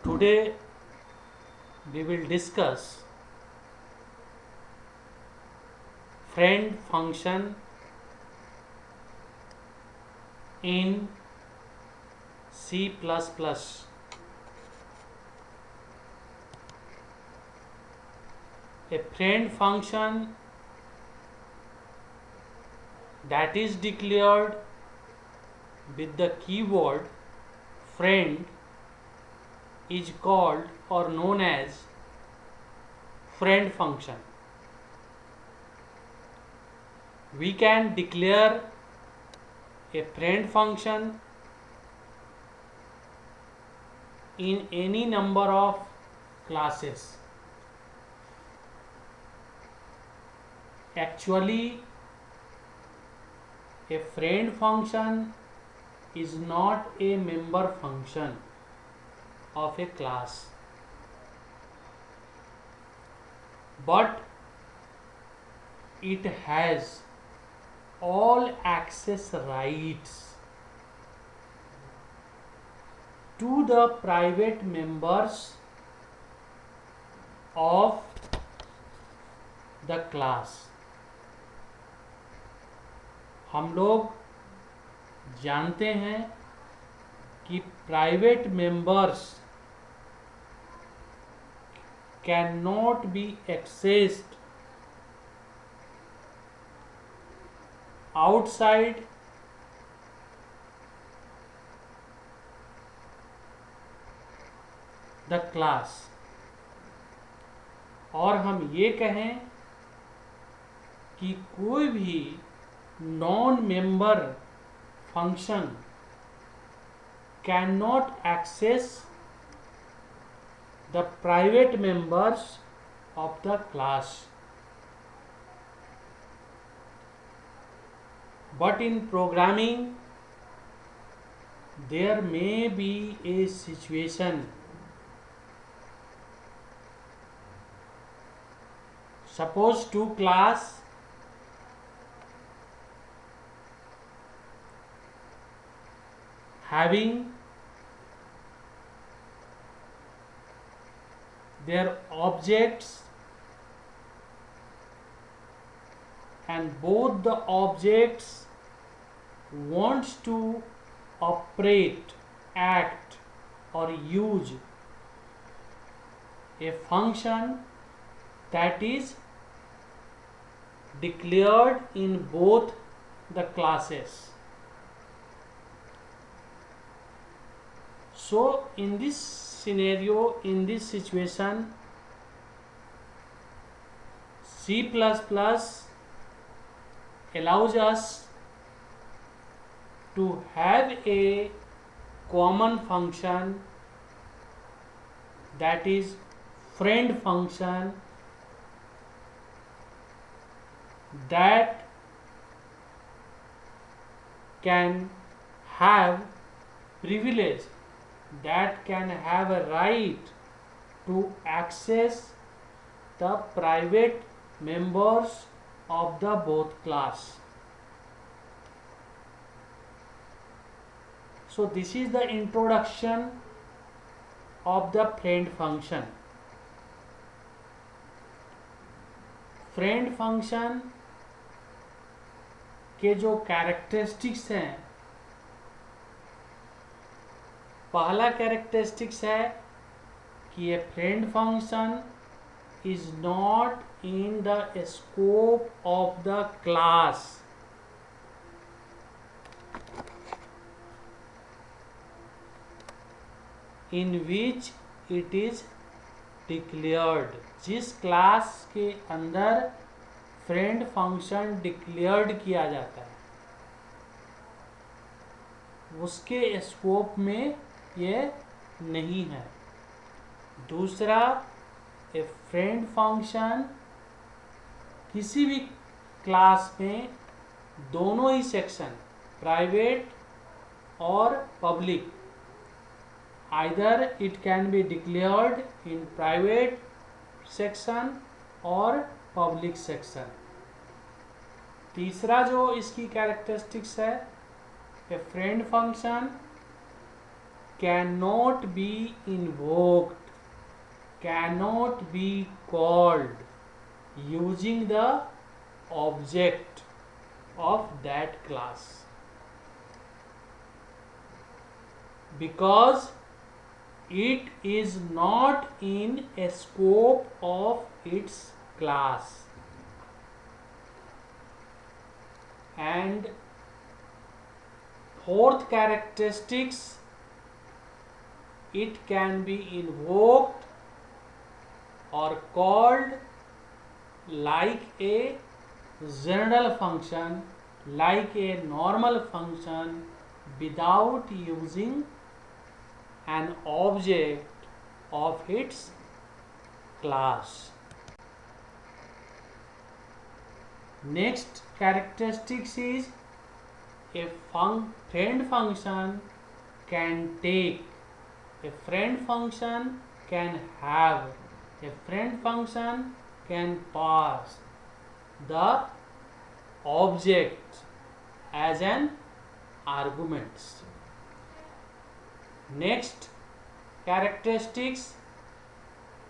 Today we will discuss friend function in C++. A friend function that is declared with the keyword friend is called or known as friend function. We can declare a friend function in any number of classes. Actually, a friend function is not a member function of a class, but it has all access rights to the private members of the class. हम लोग जानते हैं कि private members can not be accessed outside the class, और हम ये कहें कि कोई भी non member function can not access the private members of the class. But in programming, there may be a situation. Suppose two class having their objects, and both the objects wants to operate, act or use a function that is declared in both the classes. So in this scenario, in this situation, C++ allows us to have a common function that is friend function that can have privilege, that can have a right to access the private members of the both class. So this is the introduction of the friend function. Friend function के जो characteristics हैं, पहला characteristics है कि ए friend function is not in the scope of the class. In which it is declared. जिस class के अंदर friend function declared किया जाता है उसके स्कोप में ये नहीं है. दूसरा, ए फ्रेंड फंक्शन किसी भी क्लास में दोनों ही सेक्शन, प्राइवेट और public, either it can be declared in private section और public section. तीसरा जो इसकी कैरेक्टरिस्टिक्स है, a friend function cannot be invoked, cannot be called using the object of that class, because it is not in a scope of its class. And fourth characteristics, it can be invoked or called like a general function, like a normal function, without using an object of its class. Next characteristics is a friend function can take, a friend function can have, a friend function can pass the object as an argument. Next characteristics,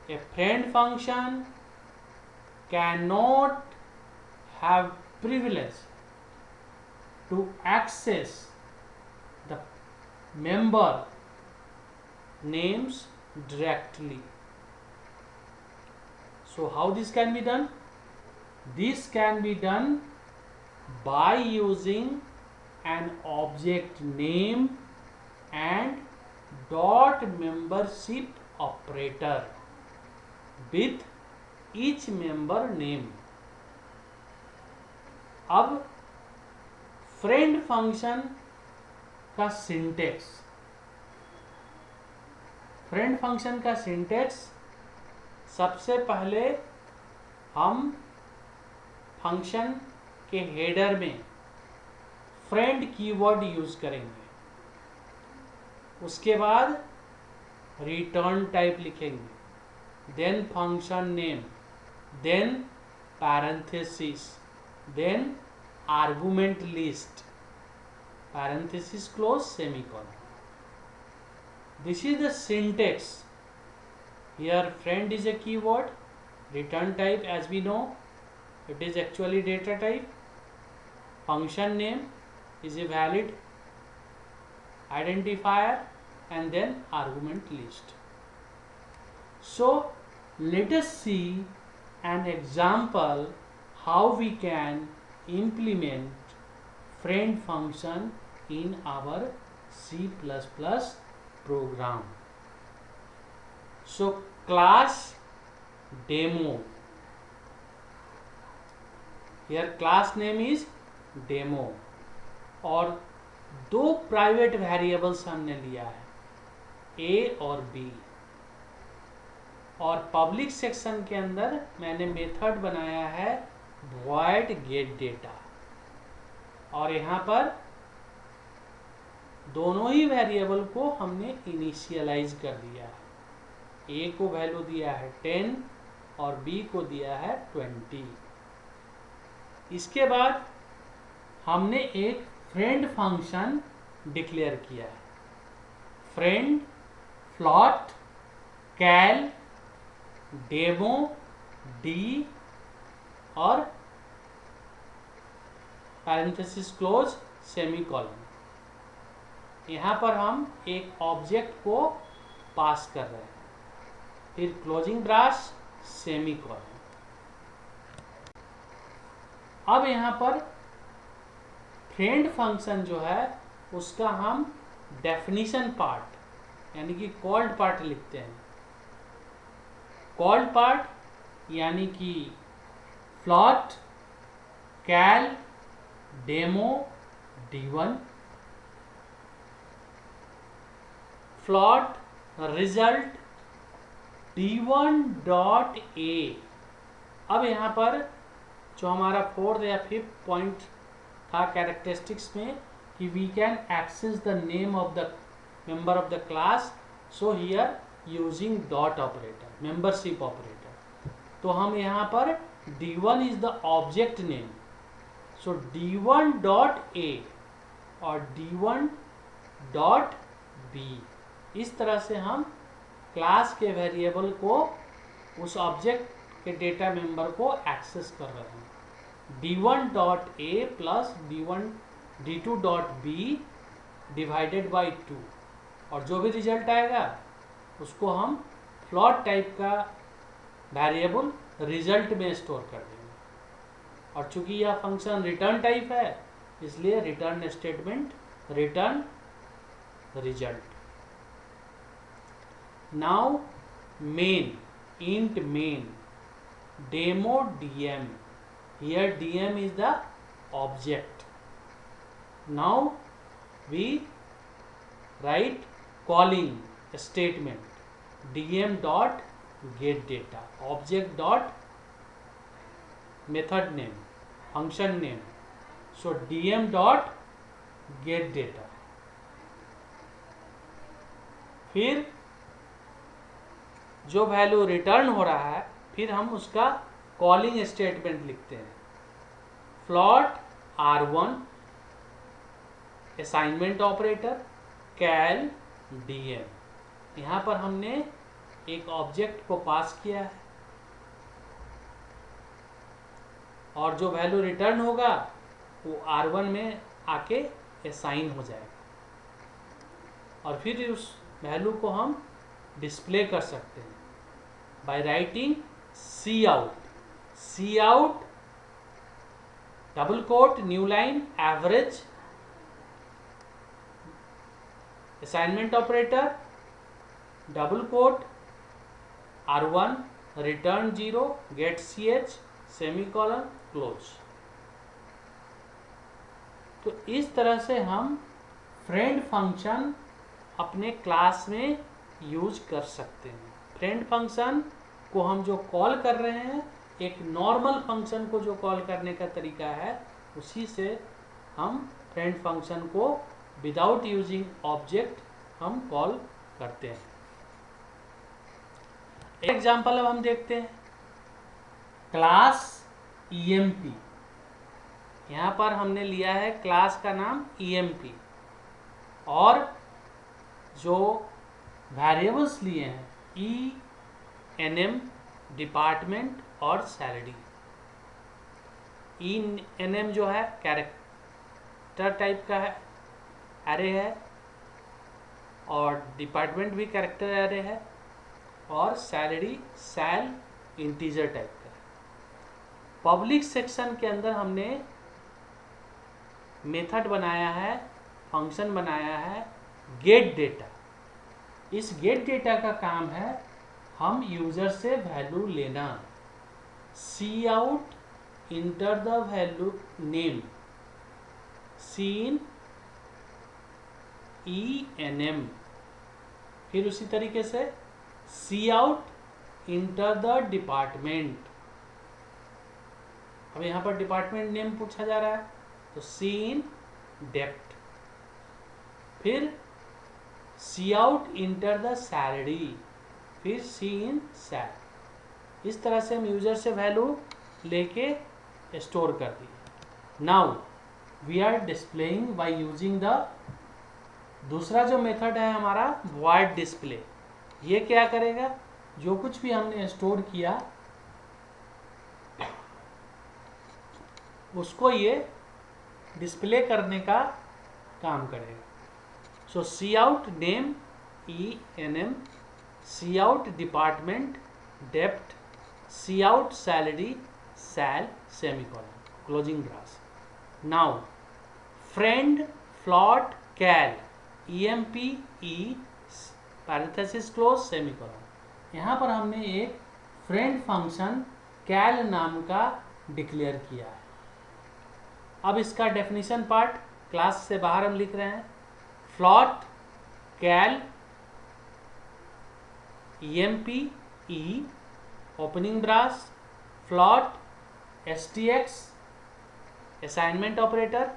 a friend function cannot have privilege to access the member names directly. So how this can be done? This can be done by using an object name and dot membership operator with each member name. अब friend function का syntax, friend function का syntax, सबसे पहले हम function के header में friend keyword use करेंगे, उसके बाद रिटर्न टाइप लिखेंगे, then function name, then parenthesis, then argument list, parenthesis close, semicolon. This is the syntax. Here friend is a keyword, return type as we know it is actually data type, function name is a valid identifier, and then argument list. So let us see an example how we can implement friend function in our C++ program. So class demo, here class name is demo, और दो private variables हमने लिया है, A और B, और public section के अंदर मैंने मेथड बनाया है void get data, और यहाँ पर दोनों ही वेरिएबल को हमने इनिशियलाइज कर दिया है, A को वैल्यू दिया है 10 और B को दिया है 20। इसके बाद हमने एक फ्रेंड फंक्शन डिक्लेयर किया है, friend float cal demo D और पैरेंथेसिस क्लोज सेमीकोलन। यहाँ पर हम एक ऑब्जेक्ट को पास कर रहे हैं, फिर क्लोजिंग ब्रास सेमीकोलन। अब यहाँ पर फ्रेंड फंक्शन जो है उसका हम डेफिनेशन पार्ट यानी कि कॉल्ड पार्ट लिखते हैं। कॉल्ड पार्ट यानी कि float cal demo D1, float result D1 dot A। अब यहाँ पर जो हमारा फोर्थ या फिफ्थ पॉइंट था कैरेक्टरिस्टिक्स में कि we can access the name of the member of the class, so here using dot operator, membership operator. तो हम यहाँ पर D1 is the object name, so D1 dot A और D1 dot B इस तरह से हम क्लास के वेरिएबल को उस ऑब्जेक्ट के डेटा मेंबर को एक्सेस कर रहे हैं। d1.a plus d2.b divided by 2, और जो भी रिजल्ट आएगा उसको हम फ्लोट टाइप का वेरिएबल रिजल्ट में स्टोर कर देंगे। और चूंकि यह फंक्शन रिटर्न टाइप है इसलिए return statement return result. Now main, int main demo dm, here dm is the object. Now we write calling statement dm dot get data, object dot method name, function name, so dm dot get data। फिर जो value return हो रहा है फिर हम उसका calling statement लिखते हैं। फ्लॉट r1 असाइनमेंट ऑपरेटर कैल dm। यहाँ पर हमने एक ऑब्जेक्ट को पास किया है और जो वैल्यू रिटर्न होगा वो r1 में आके असाइन हो जाएगा और फिर उस वैल्यू को हम डिस्प्ले कर सकते हैं by writing cout double quote new line average assignment operator double quote r1 return 0 get ch semicolon close. तो इस तरह से हम फ्रेंड फंक्शन अपने क्लास में यूज कर सकते हैं। फ्रेंड फंक्शन को हम जो कॉल कर रहे हैं एक नॉर्मल फंक्शन को जो कॉल करने का तरीका है उसी से हम फ्रेंड फंक्शन को विदाउट यूजिंग ऑब्जेक्ट हम कॉल करते हैं। एक एग्जांपल अब हम देखते हैं क्लास emp। यहाँ पर हमने लिया है क्लास का नाम emp और जो वेरिएबल्स लिए हैं enm डिपार्टमेंट और सैलरी। enm जो है कैरेक्टर टाइप का है एरे है और डिपार्टमेंट भी कैरेक्टर एरे है और सैलरी सैल इंटीजर टाइप का है। पब्लिक सेक्शन के अंदर हमने मेथड बनाया है, फंक्शन बनाया है गेट डेटा। इस गेट डेटा का काम है हम यूजर से वैल्यू लेना। cout enter the value name cin enm। फिर उसी तरीके से cout इंटर द डिपार्टमेंट। अब यहाँ पर डिपार्टमेंट नेम पूछा जा रहा है तो सीन डेप्थ। फिर cout इंटर द सैलरी, फिर सीन सैल। इस तरह से हम यूजर से वैल्यू लेके स्टोर कर दिए। Now we are displaying by using the दूसरा जो मेथड है हमारा void डिस्प्ले। ये क्या करेगा, जो कुछ भी हमने स्टोर किया उसको ये डिस्प्ले करने का काम करेगा। So cout name enm, cout department dept, cout salary sal semicolon closing brace. Now friend float cal emp e parenthesis close semicolon. यहाँ पर हमने एक फ्रेंड फंक्शन कैल नाम का डिक्लेयर किया है। अब इसका डेफिनेशन पार्ट क्लास से बाहर हम लिख रहे हैं। Float cal emp e opening brace float stx assignment operator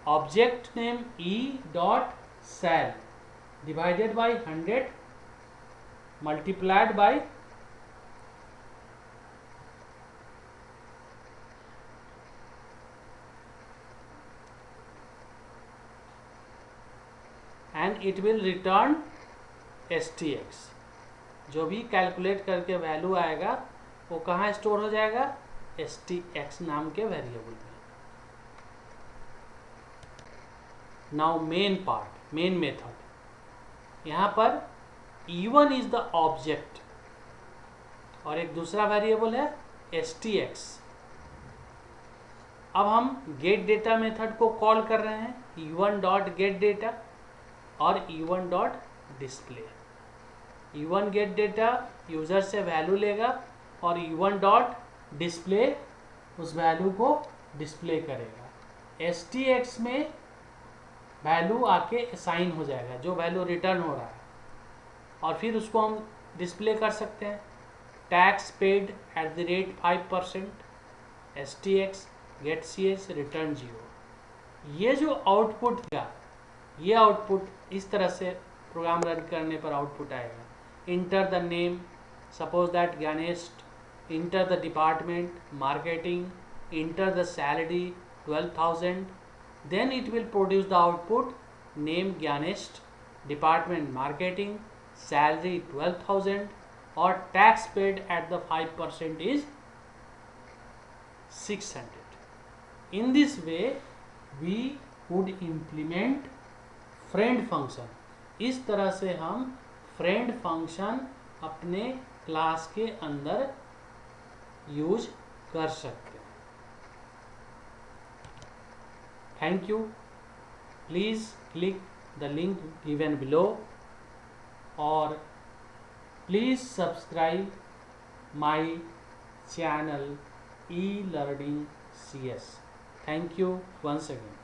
object name e dot sal divided by 100 multiplied by and it will return STX। जो भी कैलकुलेट करके वैल्यू आएगा वो कहाँ स्टोर हो जाएगा, STX नाम के वेरिएबल में। Now main part, main method. यहाँ पर E1 इज द ऑब्जेक्ट और एक दूसरा वेरिएबल है STX। अब हम गेट डेटा मेथड को कॉल कर रहे हैं, E1 डॉट गेट डेटा और E1 dot display. E1 gate data user से वैल्यू लेगा और E1 डॉट डिस्प्ले उस वैल्यू को डिस्प्ले करेगा। STX में वैल्यू आके असाइन हो जाएगा, जो वैल्यू रिटर्न हो रहा है, और फिर उसको हम डिस्प्ले कर सकते हैं। Tax paid @ 5%, STX get CS return 0। ये जो आउटपुट का, ये आउटपुट इस तरह से प्रोग्राम रन करने पर आउटपुट आएगा। Enter the name, suppose that Gyanesh, enter the department marketing, enter the salary 12,000, then it will produce the output name Gyanesh, department marketing, salary 12,000 or tax paid at the 5% is 600. In this way we would implement friend function। इस तरह से हम friend function अपने class के अंदर use कर सकते हैं। Thank you. Please click the link given below or please subscribe my channel eLearning CS. Thank you once again.